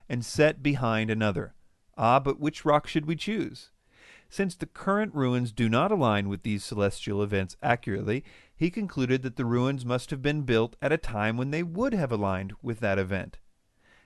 and set behind another. Ah, but which rock should we choose? Since the current ruins do not align with these celestial events accurately, he concluded that the ruins must have been built at a time when they would have aligned with that event.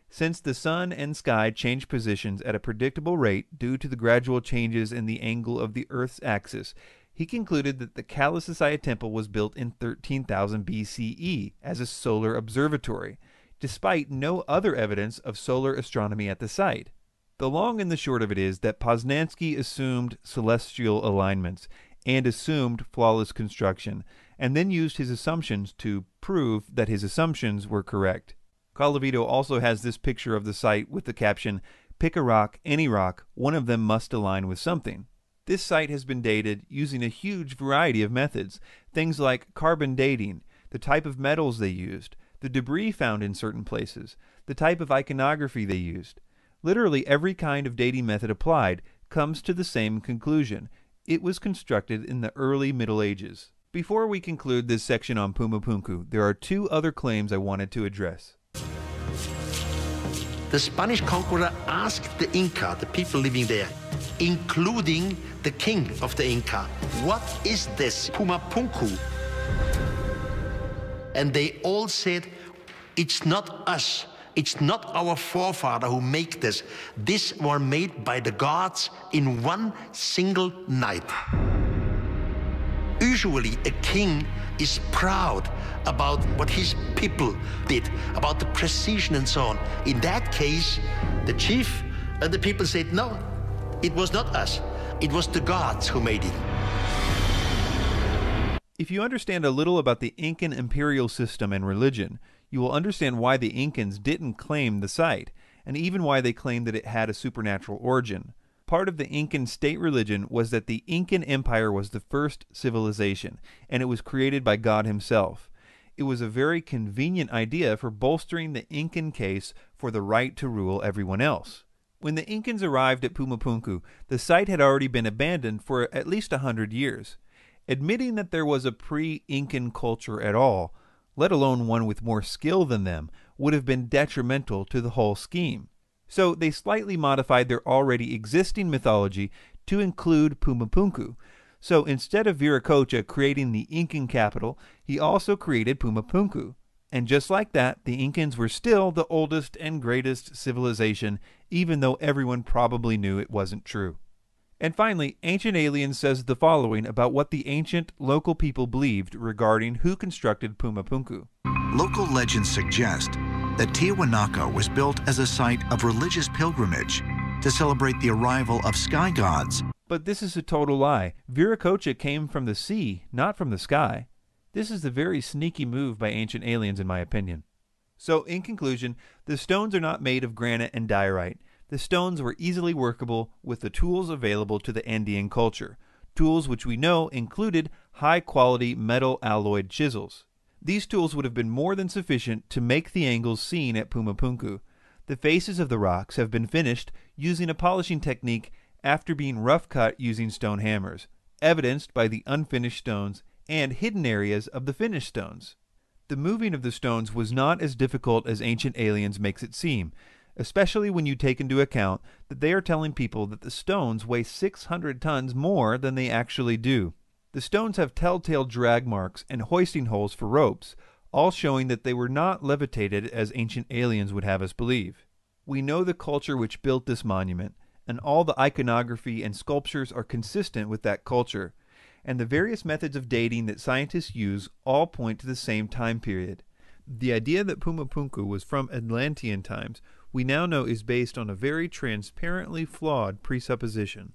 Since the sun and sky change positions at a predictable rate due to the gradual changes in the angle of the Earth's axis, he concluded that the Kalasasaya temple was built in 13,000 BCE as a solar observatory, despite no other evidence of solar astronomy at the site. The long and the short of it is that Poznański assumed celestial alignments and assumed flawless construction, and then used his assumptions to prove that his assumptions were correct. Colavito also has this picture of the site with the caption, "Pick a rock, any rock, one of them must align with something." This site has been dated using a huge variety of methods, things like carbon dating, the type of metals they used, the debris found in certain places, the type of iconography they used. Literally every kind of dating method applied comes to the same conclusion. It was constructed in the early Middle Ages. Before we conclude this section on Puma Punku, there are two other claims I wanted to address. The Spanish conqueror asked the Inca, the people living there, including the king of the Inca, "What is this Puma Punku?" And they all said, "It's not us. It's not our forefather who make this. This were made by the gods in one single night." Usually a king is proud about what his people did, about the precision and so on. In that case, the chief and the people said, "No, it was not us. It was the gods who made it." If you understand a little about the Incan imperial system and religion, you will understand why the Incans didn't claim the site, and even why they claimed that it had a supernatural origin. Part of the Incan state religion was that the Incan Empire was the first civilization, and it was created by God himself. It was a very convenient idea for bolstering the Incan case for the right to rule everyone else. When the Incans arrived at Puma Punku, the site had already been abandoned for at least 100 years. Admitting that there was a pre-Incan culture at all, let alone one with more skill than them, would have been detrimental to the whole scheme. So they slightly modified their already existing mythology to include Puma Punku. So instead of Viracocha creating the Incan capital, he also created Puma Punku. And just like that, the Incans were still the oldest and greatest civilization, even though everyone probably knew it wasn't true. And finally, Ancient Aliens says the following about what the ancient local people believed regarding who constructed Puma Punku. Local legends suggest that Tiahuanaco was built as a site of religious pilgrimage to celebrate the arrival of sky gods. But this is a total lie. Viracocha came from the sea, not from the sky. This is a very sneaky move by Ancient Aliens, in my opinion. So, in conclusion, the stones are not made of granite and diorite. The stones were easily workable with the tools available to the Andean culture, tools which we know included high-quality metal alloyed chisels. These tools would have been more than sufficient to make the angles seen at Puma Punku. The faces of the rocks have been finished using a polishing technique after being rough cut using stone hammers, evidenced by the unfinished stones and hidden areas of the finished stones. The moving of the stones was not as difficult as Ancient Aliens makes it seem, especially when you take into account that they are telling people that the stones weigh 600 tons more than they actually do. The stones have telltale drag marks and hoisting holes for ropes, all showing that they were not levitated as Ancient Aliens would have us believe. We know the culture which built this monument, and all the iconography and sculptures are consistent with that culture, and the various methods of dating that scientists use all point to the same time period. The idea that Puma Punku was from Atlantean times we now know is based on a very transparently flawed presupposition.